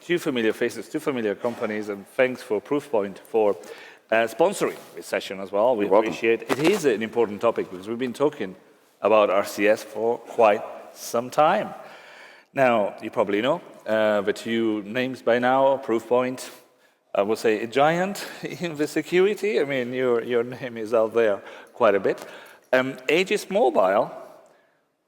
two familiar faces, two familiar companies, and thanks for Proofpoint for sponsoring this session as well. We appreciate it. It is an important topic because we've been talking about RCS for quite some time. Now, you probably know the two names by now, Proofpoint, I would say a giant in the security. I mean, your name is out there quite a bit. AegisMobile,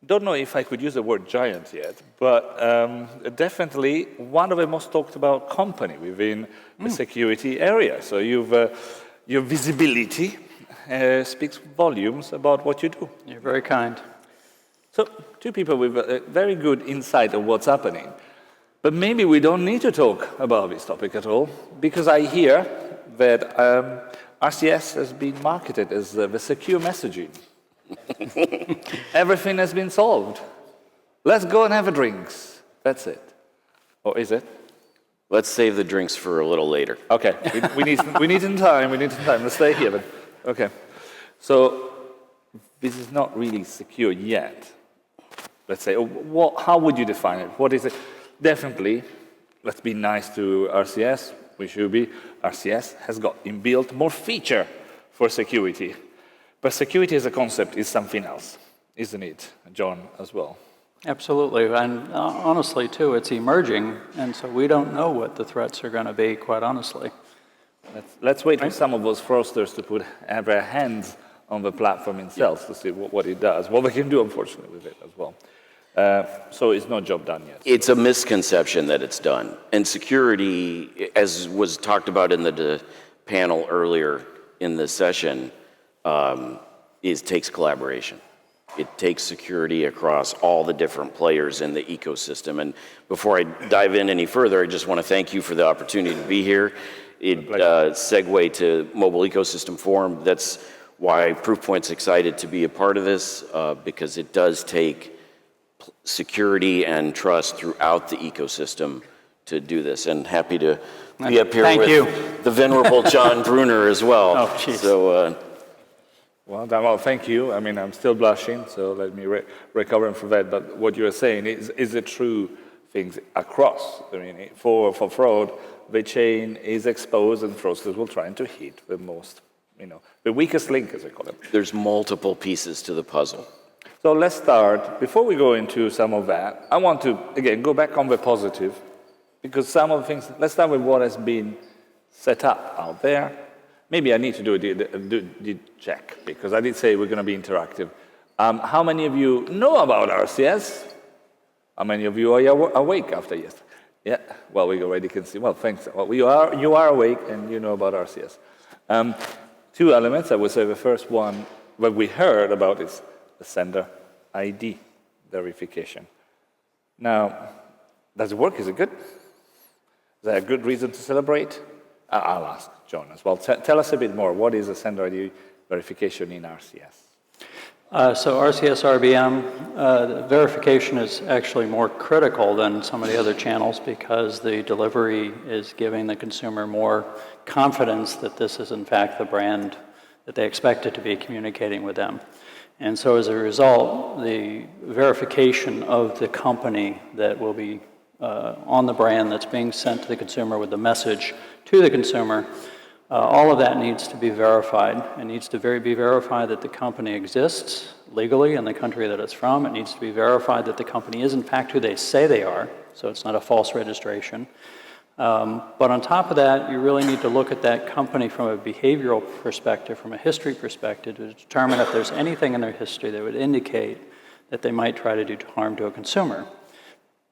don't know if I could use the word giant yet, but definitely one of the most talked about company within the security area. So your visibility speaks volumes about what you do. You're very kind. So two people with a very good insight of what's happening. But maybe we don't need to talk about this topic at all, because I hear that RCS has been marketed as the secure messaging. Everything has been solved. Let's go and have a drinks. That's it. Or is it? Let's save the drinks for a little later. Okay, we need some time. Let's stay here. But, okay, so this is not really secure yet. Let's say, how would you define it? What is it? Definitely, let's be nice to RCS. We should be. RCS has got inbuilt more feature for security. But security as a concept is something else, isn't it, John, as well? Absolutely, and honestly, too, it's emerging, and so we don't know what the threats are going to be, quite honestly. Let's wait for some of those fraudsters to have their hands on the platform itself to see what it does, what they can do, unfortunately, with it as well. So it's no job done yet. It's a misconception that it's done. And security, as was talked about in the panel earlier in the session, takes collaboration. It takes security across all the different players in the ecosystem. And before I dive in any further, I just want to thank you for the opportunity to be here. It segue to Mobile Ecosystem Forum. That's why Proofpoint's excited to be a part of this, because it does take security and trust throughout the ecosystem to do this. And happy to be up here with the venerable John Bruner as well. Oh, jeez. So, well, thank you. I mean, I'm still blushing, so let me recover from that. But what you're saying is a true thing across. I mean, for fraud, the chain is exposed, and fraudsters will try to hit the most, the weakest link, as I call it. There's multiple pieces to the puzzle. So let's start. Before we go into some of that, I want to, again, go back on the positive, because some of the things, let's start with what has been set up out there. Maybe I need to do a check, because I did say we're going to be interactive. How many of you know about RCS? How many of you are awake after yesterday? Yeah, well, we already can see. Well, thanks. Well, you are awake and you know about RCS. Two elements. I would say the first one, what we heard about is the sender ID verification. Now, does it work? Is it good? Is that a good reason to celebrate? I'll ask John as well. Tell us a bit more. What is a sender ID verification in RCS? So RCS, RBM, verification is actually more critical than some of the other channels, because the delivery is giving the consumer more confidence that this is in fact the brand that they expect it to be communicating with them. And so as a result, the verification of the company that will be on the brand that's being sent to the consumer with the message to the consumer, all of that needs to be verified. It needs to be verified that the company exists legally in the country that it's from. It needs to be verified that the company is in fact who they say they are, so it's not a false registration. But on top of that, you really need to look at that company from a behavioral perspective, from a history perspective, to determine if there's anything in their history that would indicate that they might try to do harm to a consumer.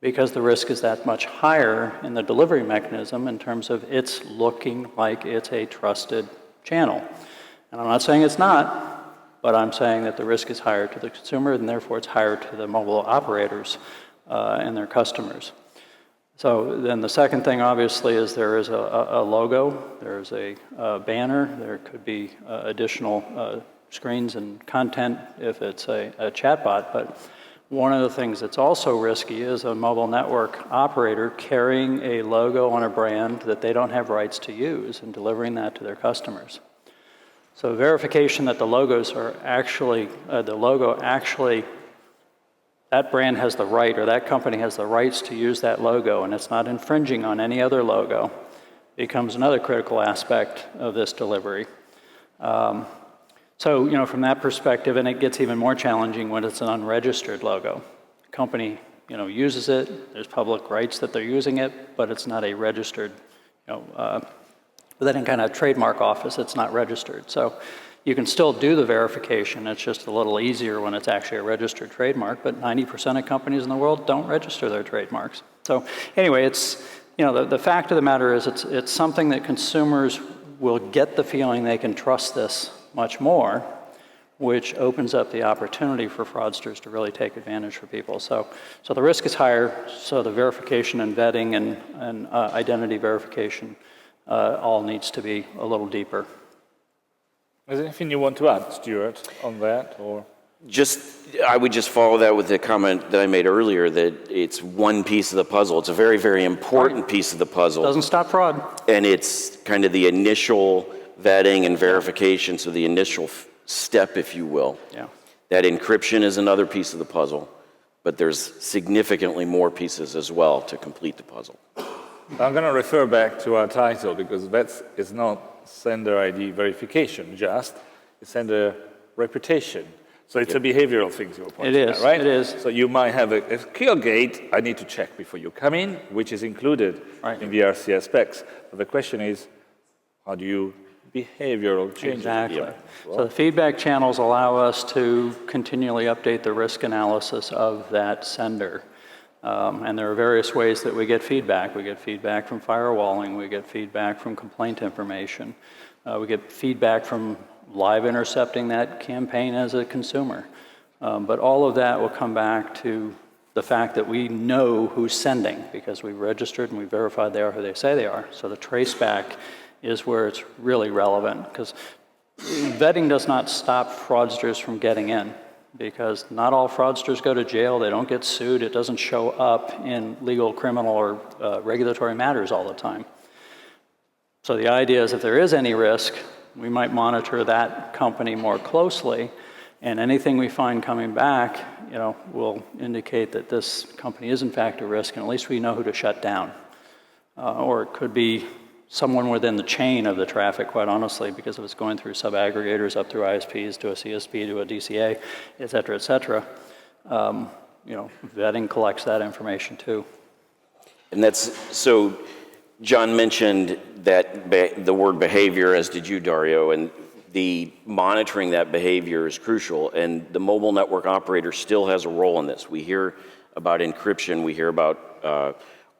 Because the risk is that much higher in the delivery mechanism in terms of it's looking like it's a trusted channel. And I'm not saying it's not, but I'm saying that the risk is higher to the consumer, and therefore it's higher to the mobile operators and their customers. So then the second thing, obviously, is there is a logo, there's a banner, there could be additional screens and content if it's a chatbot. But one of the things that's also risky is a mobile network operator carrying a logo on a brand that they don't have rights to use and delivering that to their customers. So verification that the logos are actually, the logo actually that brand has the right, or that company has the rights to use that logo, and it's not infringing on any other logo, becomes another critical aspect of this delivery. So, from that perspective, and it gets even more challenging when it's an unregistered logo. The company, uses it, there's public rights that they're using it, but it's not a registered, with any kind of trademark office, it's not registered. So you can still do the verification, it's just a little easier when it's actually a registered trademark, but 90% of companies in the world don't register their trademarks. So anyway, it's, the fact of the matter is it's something that consumers will get the feeling they can trust this much more, which opens up the opportunity for fraudsters to really take advantage for people. So the risk is higher, so the verification and vetting and identity verification all needs to be a little deeper. Is there anything you want to add, Stuart, on that? Or? I would just follow that with the comment that I made earlier, that it's one piece of the puzzle. It's a very, very important piece of the puzzle. Doesn't stop fraud. And it's kind of the initial vetting and verification, so the initial step, if you will. Yeah. That encryption is another piece of the puzzle, but there's significantly more pieces as well to complete the puzzle. I'm going to refer back to our title, because that is not sender ID verification just, it's sender reputation. So it's a behavioral thing you were pointing out, right? It is. So you might have a kill gate, I need to check before you come in, which is included in the RCS specs. But the question is, how do you behavioral change? Exactly. Well, so the feedback channels allow us to continually update the risk analysis of that sender. And there are various ways that we get feedback. We get feedback from firewalling, we get feedback from complaint information, we get feedback from live intercepting that campaign as a consumer. But all of that will come back to the fact that we know who's sending, because we've registered and we verified they are who they say they are. So the traceback is where it's really relevant, because vetting does not stop fraudsters from getting in, because not all fraudsters go to jail, they don't get sued, it doesn't show up in legal, criminal, or regulatory matters all the time. So the idea is if there is any risk, we might monitor that company more closely, and anything we find coming back, will indicate that this company is in fact a risk, and at least we know who to shut down. Or it could be someone within the chain of the traffic, quite honestly, because if it's going through sub-aggregators up through ISPs to a CSP to a DCA, et cetera, vetting collects that information too. And so John mentioned that the word behavior, as did you, Dario, and the monitoring that behavior is crucial, and the mobile network operator still has a role in this. We hear about encryption, we hear about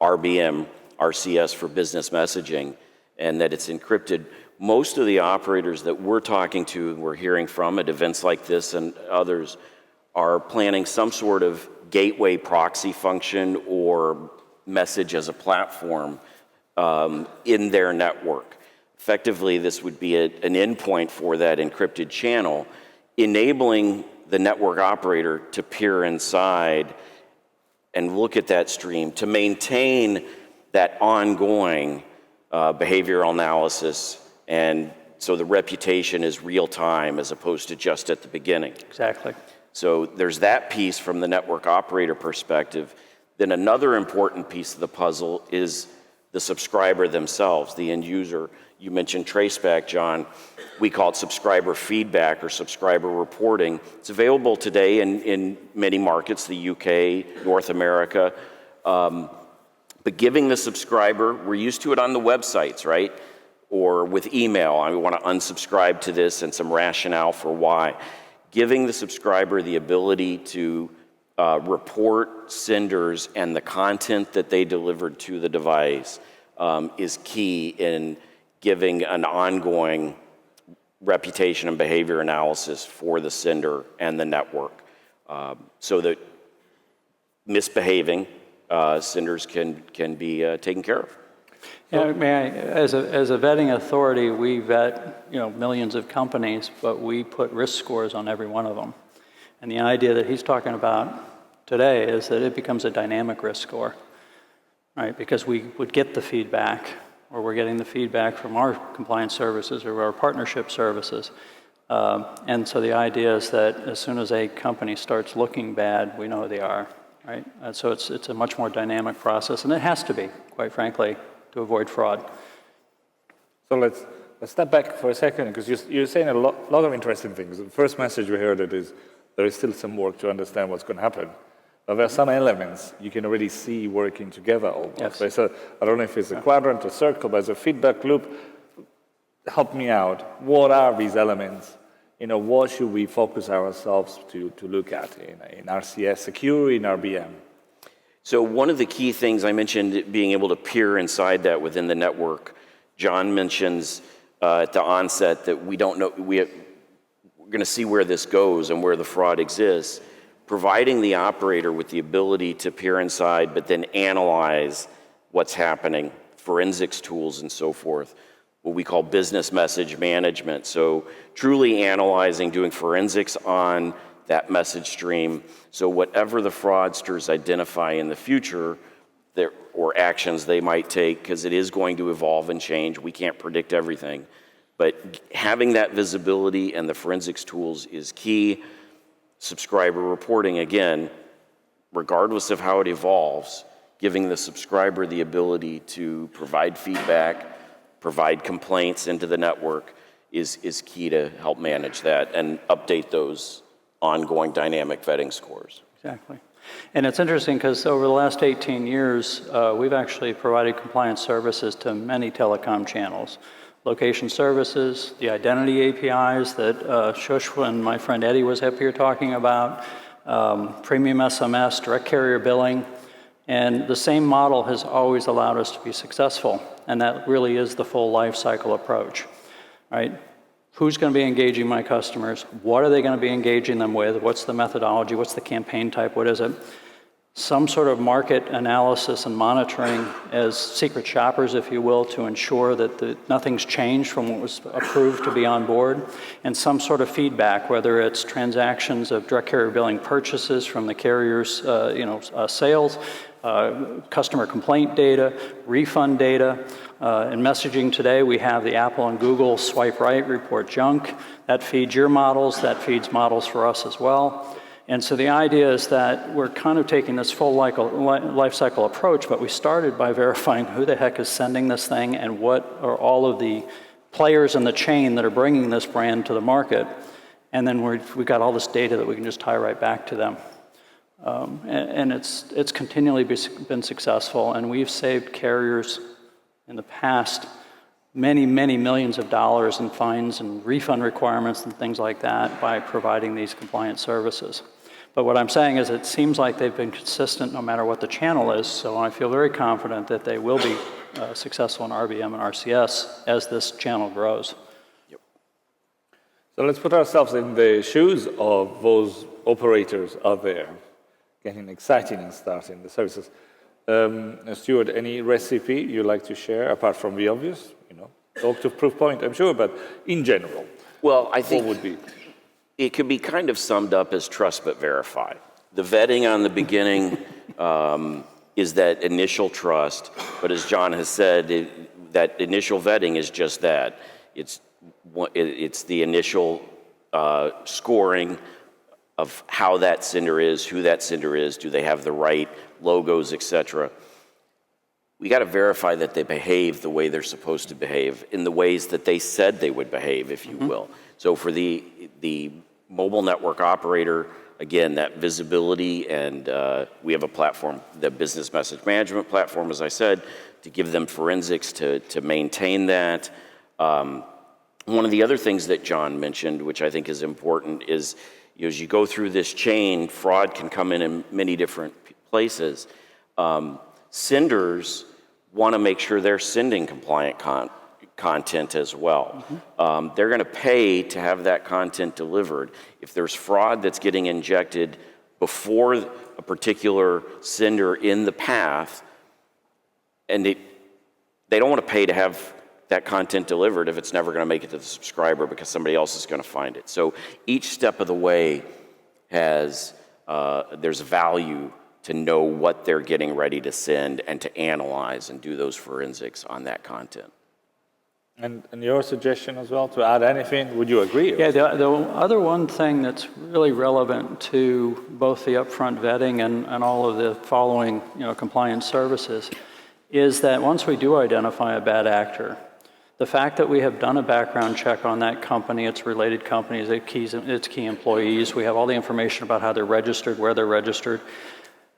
RBM, RCS for business messaging, and that it's encrypted. Most of the operators that we're talking to and we're hearing from at events like this and others are planning some sort of gateway proxy function or message as a platform in their network. Effectively, this would be an endpoint for that encrypted channel, enabling the network operator to peer inside and look at that stream to maintain that ongoing behavioral analysis, and so the reputation is real time as opposed to just at the beginning. Exactly. So there's that piece from the network operator perspective. Then another important piece of the puzzle is the subscriber themselves, the end user. You mentioned traceback, John. We call it subscriber feedback or subscriber reporting. It's available today in many markets, the UK, North America. But giving the subscriber, we're used to it on the websites, right? Or with email, I want to unsubscribe to this and some rationale for why. Giving the subscriber the ability to report senders and the content that they delivered to the device is key in giving an ongoing reputation and behavior analysis for the sender and the network, so that misbehaving senders can be taken care of. Yeah, as a vetting authority, we vet millions of companies, but we put risk scores on every one of them. And the idea that he's talking about today is that it becomes a dynamic risk score, right? Because we would get the feedback, or we're getting the feedback from our compliance services or our partnership services. And so the idea is that as soon as a company starts looking bad, we know who they are, right? So it's a much more dynamic process, and it has to be, quite frankly, to avoid fraud. So let's step back for a second, because you're saying a lot of interesting things. The first message we heard is there is still some work to understand what's going to happen. But there are some elements you can already see working together almost. Yes. Right? So I don't know if it's a quadrant, a circle, but it's a feedback loop. Help me out. What are these elements? What should we focus ourselves to look at in RCS, security, in RBM? So one of the key things I mentioned, being able to peer inside that within the network. John mentions at the onset that we don't know, we're going to see where this goes and where the fraud exists. Providing the operator with the ability to peer inside, but then analyze what's happening, forensics tools and so forth, what we call business message management. So truly analyzing, doing forensics on that message stream. So whatever the fraudsters identify in the future, or actions they might take, because it is going to evolve and change. We can't predict everything. But having that visibility and the forensics tools is key. Subscriber reporting, again, regardless of how it evolves, giving the subscriber the ability to provide feedback, provide complaints into the network is key to help manage that and update those ongoing dynamic vetting scores. Exactly. And it's interesting because over the last 18 years, we've actually provided compliance services to many telecom channels. Location services, the identity APIs that Shush and my friend Eddie was up here talking about, premium SMS, direct carrier billing, and the same model has always allowed us to be successful, and that really is the full life cycle approach, right? Who's going to be engaging my customers? What are they going to be engaging them with? What's the methodology? What's the campaign type? What is it? Some sort of market analysis and monitoring as secret shoppers, if you will, to ensure that nothing's changed from what was approved to be on board, and some sort of feedback, whether it's transactions of direct carrier billing purchases from the carrier's sales, customer complaint data, refund data. In messaging today, we have the Apple and Google swipe right, report junk. That feeds your models, that feeds models for us as well. And so the idea is that we're kind of taking this full life cycle approach, but we started by verifying who the heck is sending this thing and what are all of the players in the chain that are bringing this brand to the market. And then we've got all this data that we can just tie right back to them. And it's continually been successful, and we've saved carriers in the past many, many millions of dollars in fines and refund requirements and things like that by providing these compliance services. But what I'm saying is it seems like they've been consistent no matter what the channel is, so I feel very confident that they will be successful in RBM and RCS as this channel grows. Yep. So let's put ourselves in the shoes of those operators out there, getting exciting and starting the services. Stuart, any recipe you'd like to share apart from the obvious? Talk to Proofpoint, I'm sure, but in general, well, I think what would be? It could be kind of summed up as trust but verify. The vetting on the beginning is that initial trust, but as John has said, that initial vetting is just that. It's the initial scoring of how that sender is, who that sender is, do they have the right logos, etc. We got to verify that they behave the way they're supposed to behave, in the ways that they said they would behave, if you will. So for the mobile network operator, again, that visibility, and we have a platform, the business message management platform, as I said, to give them forensics to maintain that. One of the other things that John mentioned, which I think is important, is as you go through this chain, fraud can come in many different places. Senders want to make sure they're sending compliant content as well. They're going to pay to have that content delivered. If there's fraud that's getting injected before a particular sender in the path, and they don't want to pay to have that content delivered if it's never going to make it to the subscriber because somebody else is going to find it. So each step of the way there's value to know what they're getting ready to send and to analyze and do those forensics on that content. And your suggestion as well, to add anything, would you agree? Yeah, the other one thing that's really relevant to both the upfront vetting and all of the following, compliance services is that once we do identify a bad actor, the fact that we have done a background check on that company, its related companies, its key employees, we have all the information about how they're registered, where they're registered,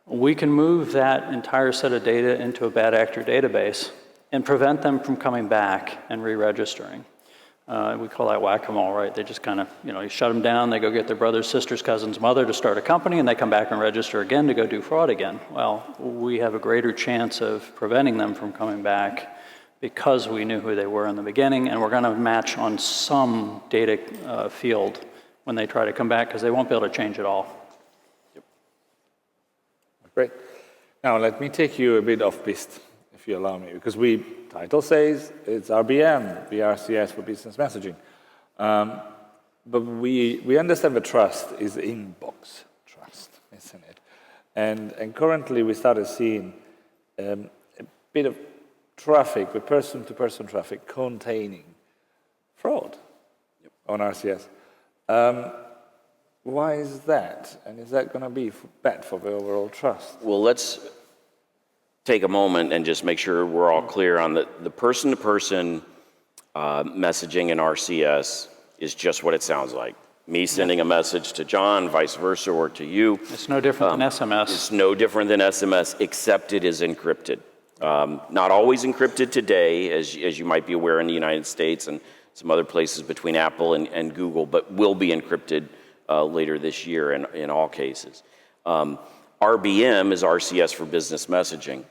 we can move that entire set of data into a bad actor database and prevent them from coming back and re-registering. We call that whack-a-mole, right? They just kind of, you shut them down, they go get their brother's, sister's, cousin's mother to start a company, and they come back and register again to go do fraud again. Well, we have a greater chance of preventing them from coming back because we knew who they were in the beginning, and we're going to match on some data field when they try to come back, because they won't be able to change it all. Yep. Great. Now, let me take you a bit off piste, if you allow me, because title says it's RBM, the RCS for business messaging. But we understand the trust is inbox trust, isn't it? And currently we started seeing a bit of traffic, the person-to-person traffic containing fraud on RCS. Why is that? And is that going to be bad for the overall trust? Well, let's take a moment and just make sure we're all clear on the person-to-person messaging in RCS is just what it sounds like. Me sending a message to John, vice versa, or to you. It's no different than SMS. It's no different than SMS, except it is encrypted. Not always encrypted today, as you might be aware in the United States and some other places between Apple and Google, but will be encrypted later this year in all cases. RBM is RCS for business messaging,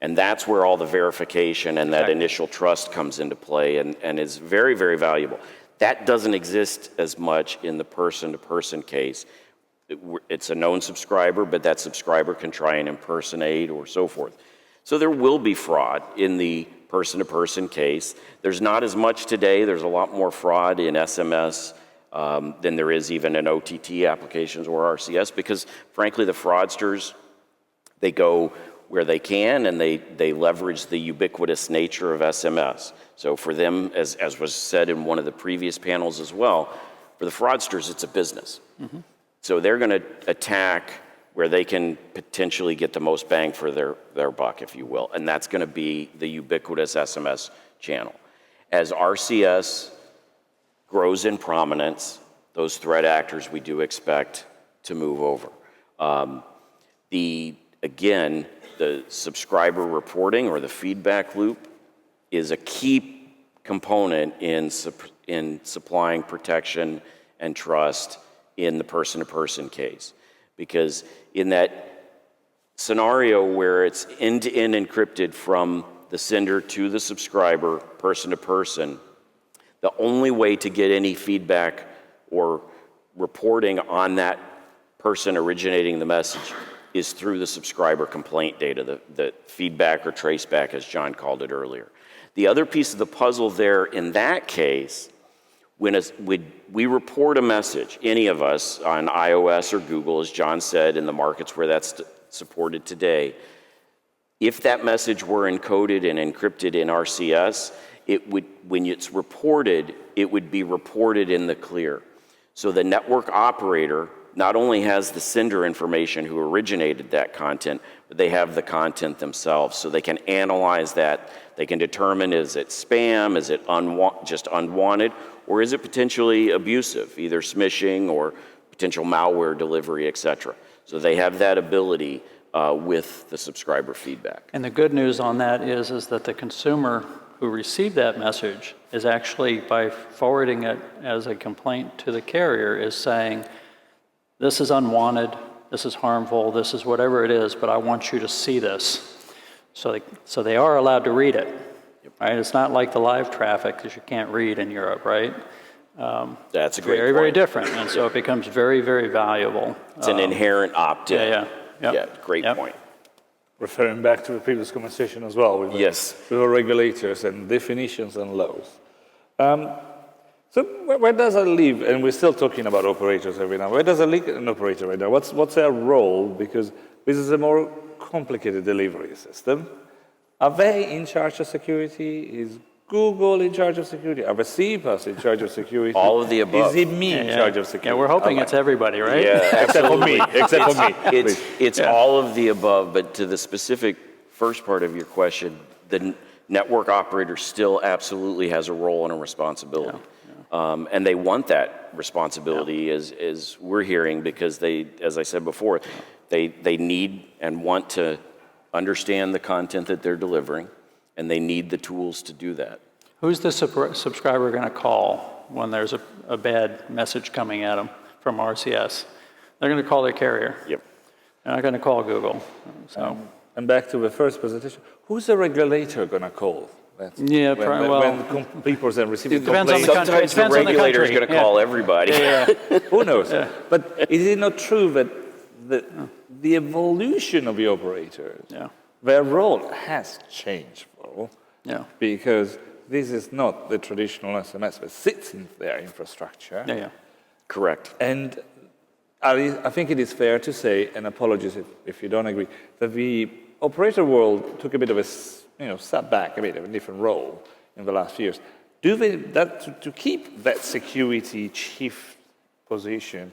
and that's where all the verification and that initial trust comes into play and is very, very valuable. That doesn't exist as much in the person-to-person case. It's a known subscriber, but that subscriber can try and impersonate or so forth. So there will be fraud in the person-to-person case. There's not as much today. There's a lot more fraud in SMS than there is even in OTT applications or RCS, because frankly, the fraudsters, they go where they can and they leverage the ubiquitous nature of SMS. So for them, as was said in one of the previous panels as well, for the fraudsters, it's a business. Mm-hmm. So they're going to attack where they can potentially get the most bang for their buck, if you will, and that's going to be the ubiquitous SMS channel. As RCS grows in prominence, those threat actors we do expect to move over. Again, the subscriber reporting or the feedback loop is a key component in supplying protection and trust in the person-to-person case. Because in that scenario where it's end-to-end encrypted from the sender to the subscriber, person-to-person, the only way to get any feedback or reporting on that person originating the message is through the subscriber complaint data, the feedback or traceback, as John called it earlier. The other piece of the puzzle there in that case, when we report a message, any of us on iOS or Google, as John said, in the markets where that's supported today, if that message were encoded and encrypted in RCS, when it's reported, it would be reported in the clear. So the network operator not only has the sender information who originated that content, but they have the content themselves. So they can analyze that. They can determine, is it spam, is it just unwanted, or is it potentially abusive, either smishing or potential malware delivery, et cetera. So they have that ability with the subscriber feedback. And the good news on that is that the consumer who received that message is actually, by forwarding it as a complaint to the carrier, is saying, this is unwanted, this is harmful, this is whatever it is, but I want you to see this. So they are allowed to read it, right? It's not like the live traffic that you can't read in Europe, right? That's a great very, point. very different, and so it becomes very, very valuable. It's an inherent opt-in. Yeah, great point. Referring back to the previous conversation as well with the regulators and definitions and laws. So where does it leave? And we're still talking about operators every now. Where does it leave an operator right now? What's their role? Because this is a more complicated delivery system. Are they in charge of security? Is Google in charge of security? Are the CPAs in charge of security? All of the above. Is it me in charge of security? Yeah, we're hoping it's everybody, right? Yeah, Except for me. Except for me. It's all of the above, but to the specific first part of your question, the network operator still absolutely has a role and a responsibility. And they want that responsibility, as we're hearing, because they, as I said before, they need and want to understand the content that they're delivering, and they need the tools to do that. Who's the subscriber going to call when there's a bad message coming at them from RCS? They're going to call their carrier. Yep. They're not going to call Google. So. And back to the first presentation, who's the regulator going to call? That's when people are receiving complaints. Sometimes the regulator is going to call everybody. Who knows? But is it not true that the evolution of the operators, their role has changed, because this is not the traditional SMS that sits in their infrastructure. Correct. And I think it is fair to say, and apologies if you don't agree, that the operator world took a bit of a sat back a bit of a different role in the last few years. Do they to keep that security chief position?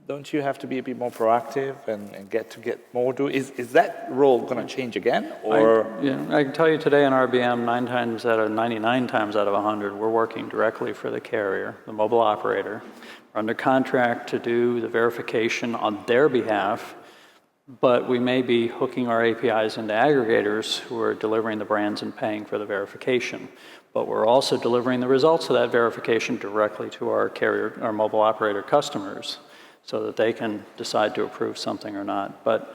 Don't you have to be a bit more proactive and get more? Is that role going to change again? Or I can tell you today in RBM, 99 times out of 100, we're working directly for the carrier, the mobile operator. We're under contract to do the verification on their behalf, but we may be hooking our APIs into aggregators who are delivering the brands and paying for the verification. But we're also delivering the results of that verification directly to our carrier, our mobile operator customers, so that they can decide to approve something or not. But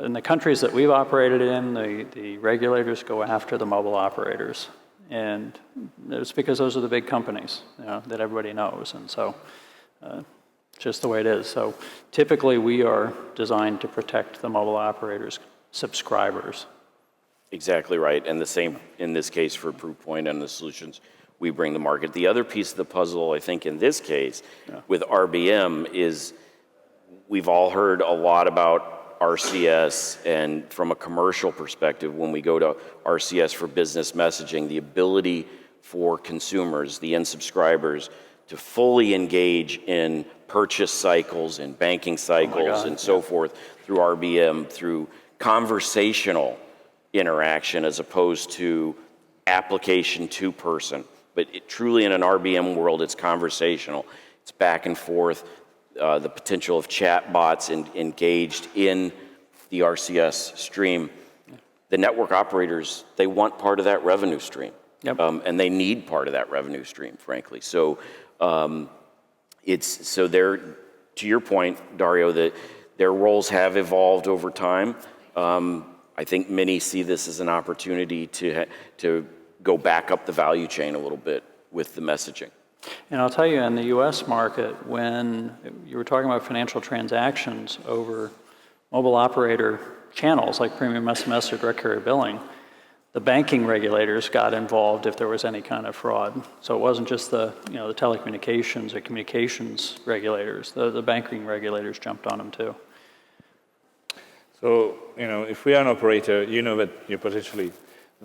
in the countries that we've operated in, the regulators go after the mobile operators. And it's because those are the big companies that everybody knows. And so just the way it is. So typically we are designed to protect the mobile operators' subscribers. Exactly right. And the same in this case for Proofpoint and the solutions we bring to market. The other piece of the puzzle, I think, in this case with RBM is we've all heard a lot about RCS, and from a commercial perspective, when we go to RCS for business messaging, the ability for consumers, the end subscribers, to fully engage in purchase cycles and banking cycles and so forth through RBM, through conversational interaction as opposed to application to person. But truly in an RBM world, it's conversational. It's back and forth. The potential of chat bots engaged in the RCS stream. The network operators, they want part of that revenue stream. And they need part of that revenue stream, frankly. So they're, to your point, Dario, that their roles have evolved over time. I think many see this as an opportunity to go back up the value chain a little bit with the messaging. And I'll tell you, in the U.S. market, when you were talking about financial transactions over mobile operator channels like premium SMS or direct carrier billing, the banking regulators got involved if there was any kind of fraud. So it wasn't just the the telecommunications or communications regulators. The banking regulators jumped on them too. So if we are an operator, that you're potentially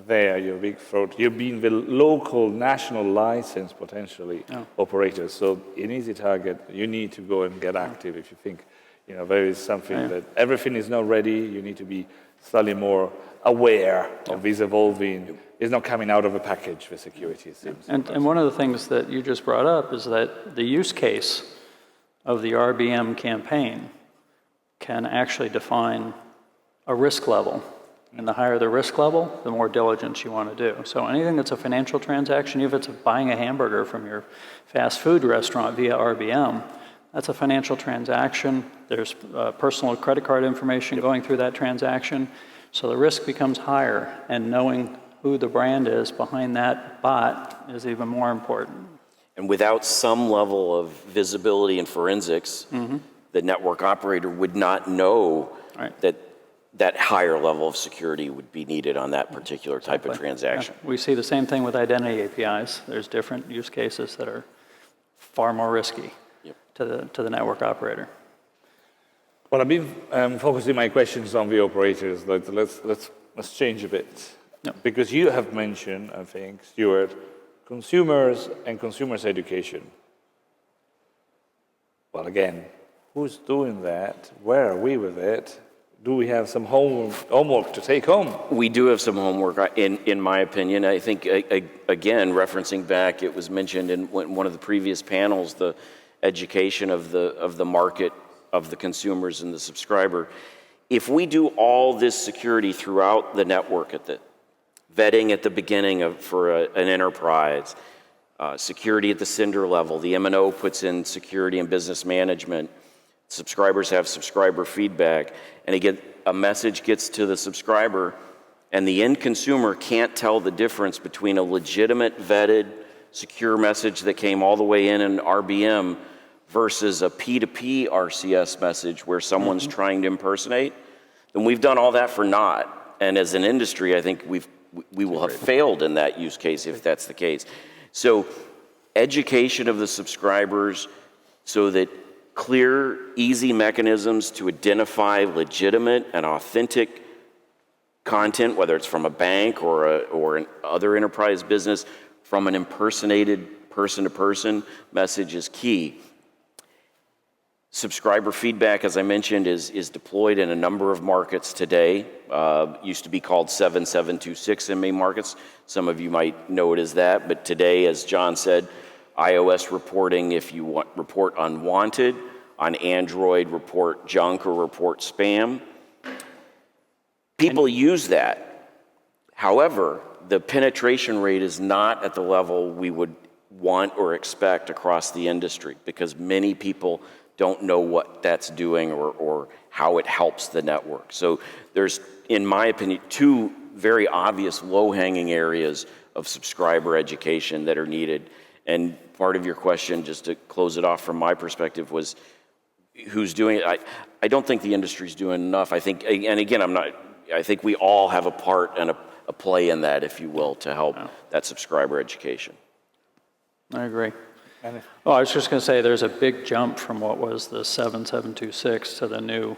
there, you're a big fraud. You're being the local, national license potentially operator. So an easy target. You need to go and get active if you think there is something that everything is not ready. You need to be slightly more aware of this evolving. It's not coming out of a package for security, it seems. And one of the things that you just brought up is that the use case of the RBM campaign can actually define a risk level. And the higher the risk level, the more diligence you want to do. So anything that's a financial transaction, even if it's buying a hamburger from your fast food restaurant via RBM, that's a financial transaction. There's personal credit card information going through that transaction. So the risk becomes higher, and knowing who the brand is behind that bot is even more important. And without some level of visibility and forensics, the network operator would not know that higher level of security would be needed on that particular type of transaction. We see the same thing with identity APIs. There's different use cases that are far more risky to the network operator. Well, I've been focusing my questions on the operators. Let's change a bit. Because you have mentioned, I think, Stuart, consumers and consumers' education. Well, again, who's doing that? Where are we with it? Do we have some homework to take home? We do have some homework, in my opinion. I think, again, referencing back, it was mentioned in one of the previous panels, the education of the market, of the consumers and the subscriber. If we do all this security throughout the network, at the vetting at the beginning for an enterprise, security at the sender level, the M&O puts in security and business management, subscribers have subscriber feedback, and again, a message gets to the subscriber, and the end consumer can't tell the difference between a legitimate, vetted, secure message that came all the way in RBM versus a P2P RCS message where someone's trying to impersonate, then we've done all that for naught. And as an industry, I think we will have failed in that use case if that's the case. So education of the subscribers so that clear, easy mechanisms to identify legitimate and authentic content, whether it's from a bank or an other enterprise business, from an impersonated person-to-person message is key. Subscriber feedback, as I mentioned, is deployed in a number of markets today. Used to be called 7726 in many markets. Some of you might know it as that, but today, as John said, iOS reporting, if you report unwanted, on Android, report junk or report spam. People use that. However, the penetration rate is not at the level we would want or expect across the industry because many people don't know what that's doing or how it helps the network. So there's, in my opinion, two very obvious low-hanging areas of subscriber education that are needed. And part of your question, just to close it off from my perspective, was who's doing it? I don't think the industry's doing enough. I think, and again, I think we all have a part and a play in that, if you will, to help that subscriber education. I agree. Oh, I was just going to say there's a big jump from what was the 7726 to the new,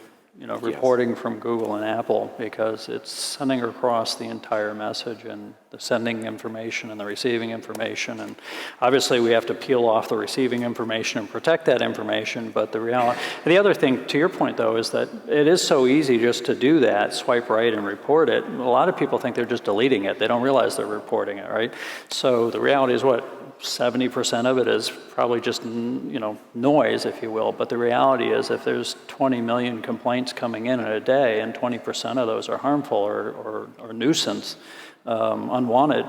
reporting from Google and Apple because it's sending across the entire message and the sending information and the receiving information. And obviously we have to peel off the receiving information and protect that information. But the other thing, to your point though, is that it is so easy just to do that, swipe right and report it. A lot of people think they're just deleting it. They don't realize they're reporting it, right? So the reality is 70% of it is probably just, noise, if you will. But the reality is if there's 20 million complaints coming in a day and 20% of those are harmful or nuisance, unwanted,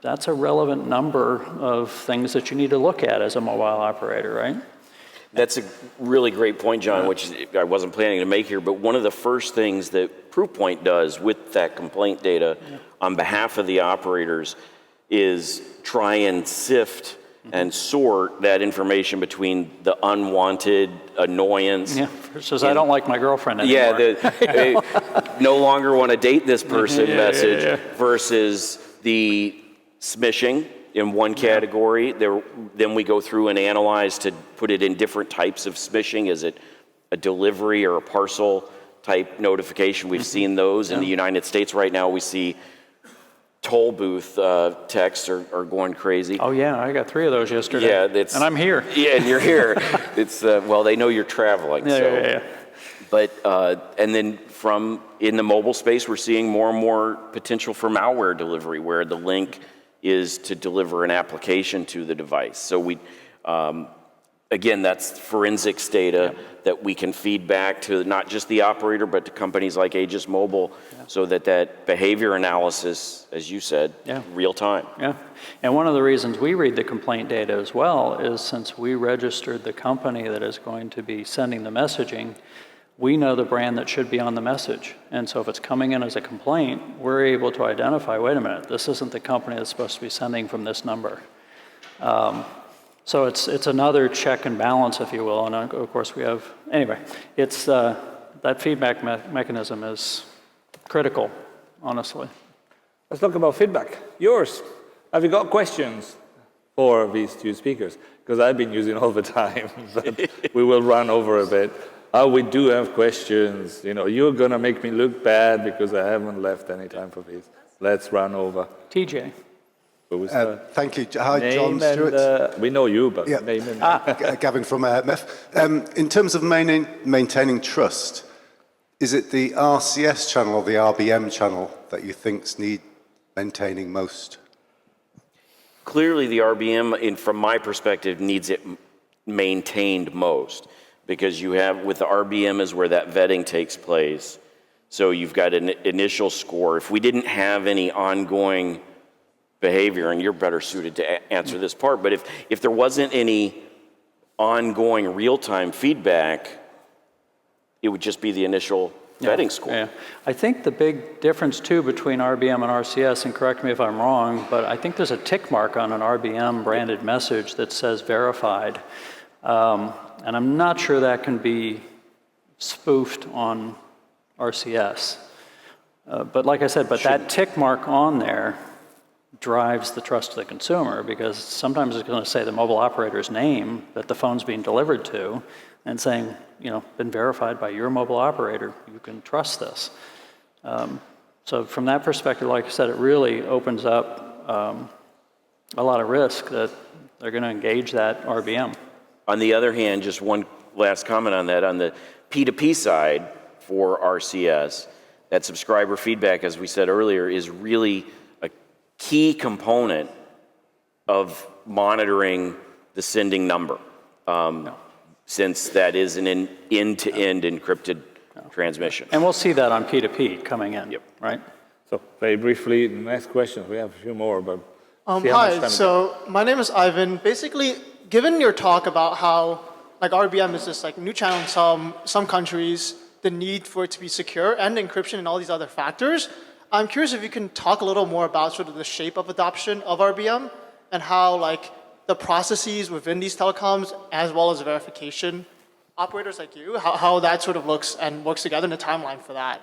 that's a relevant number of things that you need to look at as a mobile operator, right? That's a really great point, John, which I wasn't planning to make here, but one of the first things that Proofpoint does with that complaint data on behalf of the operators is try and sift and sort that information between the unwanted annoyance. Yeah, says I don't like my girlfriend anymore. Yeah, they no longer want to date this person message versus the smishing in one category. Then we go through and analyze to put it in different types of smishing. Is it a delivery or a parcel type notification? We've seen those in the United States right now. We see toll booth texts are going crazy. Oh yeah, I got 3 of those yesterday. Yeah, and I'm here. Yeah, and you're here. It's well, they know you're traveling. Yeah. But and then in the mobile space, we're seeing more and more potential for malware delivery, where the link is to deliver an application to the device. So we, again, that's forensics data that we can feed back to not just the operator, but to companies like AegisMobile, so that behavior analysis, as you said, real time. Yeah, and one of the reasons we read the complaint data as well is since we registered the company that is going to be sending the messaging, we know the brand that should be on the message. And so if it's coming in as a complaint, we're able to identify, wait a minute, this isn't the company that's supposed to be sending from this number. So it's another check and balance, if you will, and of course we have, anyway, it's that feedback mechanism is critical, honestly. Let's talk about feedback. Yours. Have you got questions for these two speakers? Because I've been using all the time, but we will run over a bit. We do have questions. You're going to make me look bad because I haven't left any time for these. let's run over. TJ. Thank you. Hi, Name John Stewart. and, we know you, but Yeah. name and Gavin from MEF. In terms of maintaining trust, is it the RCS channel or the RBM channel that you think need maintaining most? Clearly, the RBM, from my perspective, needs it maintained most, because you have, with the RBM is where that vetting takes place. So you've got an initial score. If we didn't have any ongoing behavior, and you're better suited to answer this part, but if there wasn't any ongoing real-time feedback, it would just be the initial vetting score. Yeah. I think the big difference too between RBM and RCS, and correct me if I'm wrong, but I think there's a tick mark on an RBM branded message that says verified. And I'm not sure that can be spoofed on RCS. But like I said, that tick mark on there drives the trust of the consumer, because sometimes it's going to say the mobile operator's name that the phone's being delivered to and saying, been verified by your mobile operator, you can trust this. So from that perspective, like I said, it really opens up a lot of risk that they're going to engage that RBM. On the other hand, just one last comment on that, on the P2P side for RCS, that subscriber feedback, as we said earlier, is really a key component of monitoring the sending number, since that is an end-to-end encrypted transmission. And we'll see that on P2P coming in, right? So very briefly, next question. We have a few more, but hi, so my name is Ivan. Basically, given your talk about how RBM is this new channel in some countries, the need for it to be secure and encryption and all these other factors, I'm curious if you can talk a little more about sort of the shape of adoption of RBM and how the processes within these telecoms, as well as verification operators like you, how that sort of looks and works together in the timeline for that.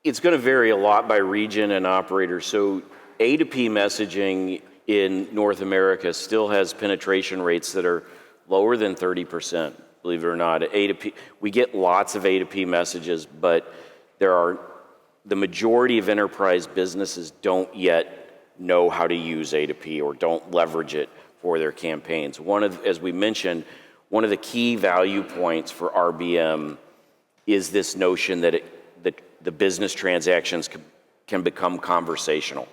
It's going to vary a lot by region and operator. So A2P messaging in North America still has penetration rates that are lower than 30%, believe it or not. A2P, we get lots of A2P messages, but the majority of enterprise businesses don't yet know how to use A2P or don't leverage it for their campaigns. As we mentioned, one of the key value points for RBM is this notion that the business transactions can become conversational.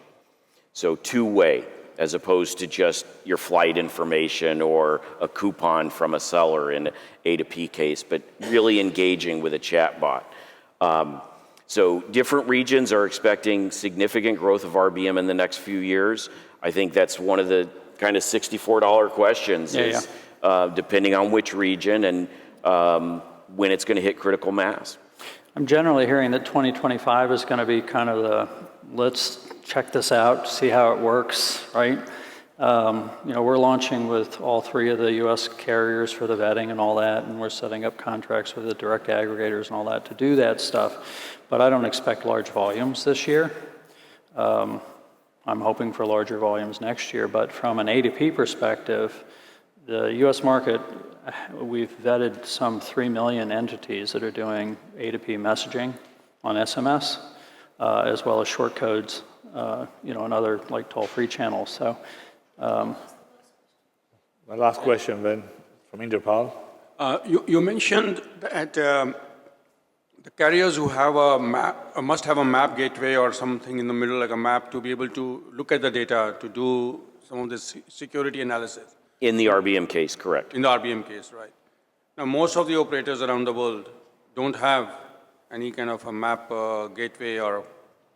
So two-way, as opposed to just your flight information or a coupon from a seller in an A2P case, but really engaging with a chatbot. So different regions are expecting significant growth of RBM in the next few years. I think that's one of the kind of $64 questions, depending on which region and when it's going to hit critical mass. I'm generally hearing that 2025 is going to be kind of let's check this out, see how it works, right? We're launching with all 3 of the U.S. carriers for the vetting and all that, and we're setting up contracts with the direct aggregators and all that to do that stuff. But I don't expect large volumes this year. I'm hoping for larger volumes next year. But from an A2P perspective, the U.S. market, we've vetted some 3 million entities that are doing A2P messaging on SMS, as well as short codes, and other toll-free channels. So. My last question then, from Inderpal. You mentioned that the carriers who have a map must have a map gateway or something in the middle, like a map, to be able to look at the data to do some of this security analysis. In the RBM case, correct. In the RBM case, right. Now, most of the operators around the world don't have any kind of a map gateway or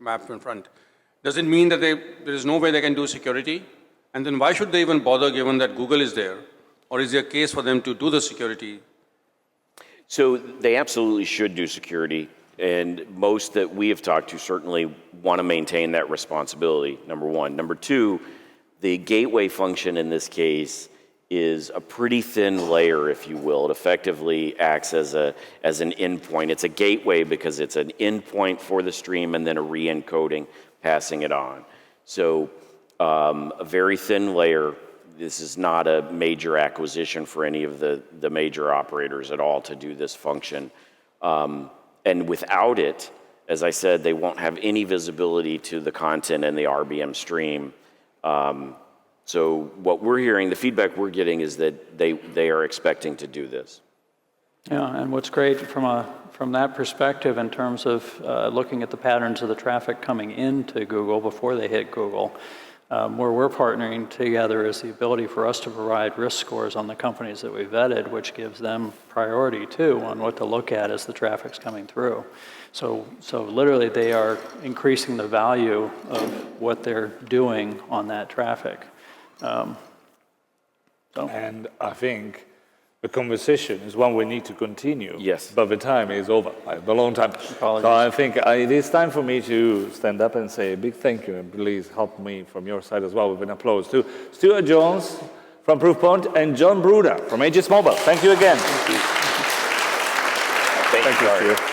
map in front. Does it mean that there is no way they can do security? And then why should they even bother, given that Google is there? Or is there a case for them to do the security? So they absolutely should do security. And most that we have talked to certainly want to maintain that responsibility, number one. Number two, the gateway function in this case is a pretty thin layer, if you will. It effectively acts as an endpoint. It's a gateway because it's an endpoint for the stream and then a re-encoding, passing it on. So a very thin layer. This is not a major acquisition for any of the major operators at all to do this function. And without it, As I said, they won't have any visibility to the content in the RBM stream. So what we're hearing, the feedback we're getting is that they are expecting to do this. Yeah, and what's great from that perspective in terms of looking at the patterns of the traffic coming into Google before they hit Google, where we're partnering together is the ability for us to provide risk scores on the companies that we vetted, which gives them priority too on what to look at as the traffic's coming through. So literally they are increasing the value of what they're doing on that traffic. And I think the conversation is one we need to continue. Yes. But the time is over. I have a long time. Apologies. So I think it is time for me to stand up and say a big thank you, and please help me from your side as well with an applause to Stuart Jones from Proofpoint and John Bruner from AegisMobile. Thank you again. Thank you, Stuart.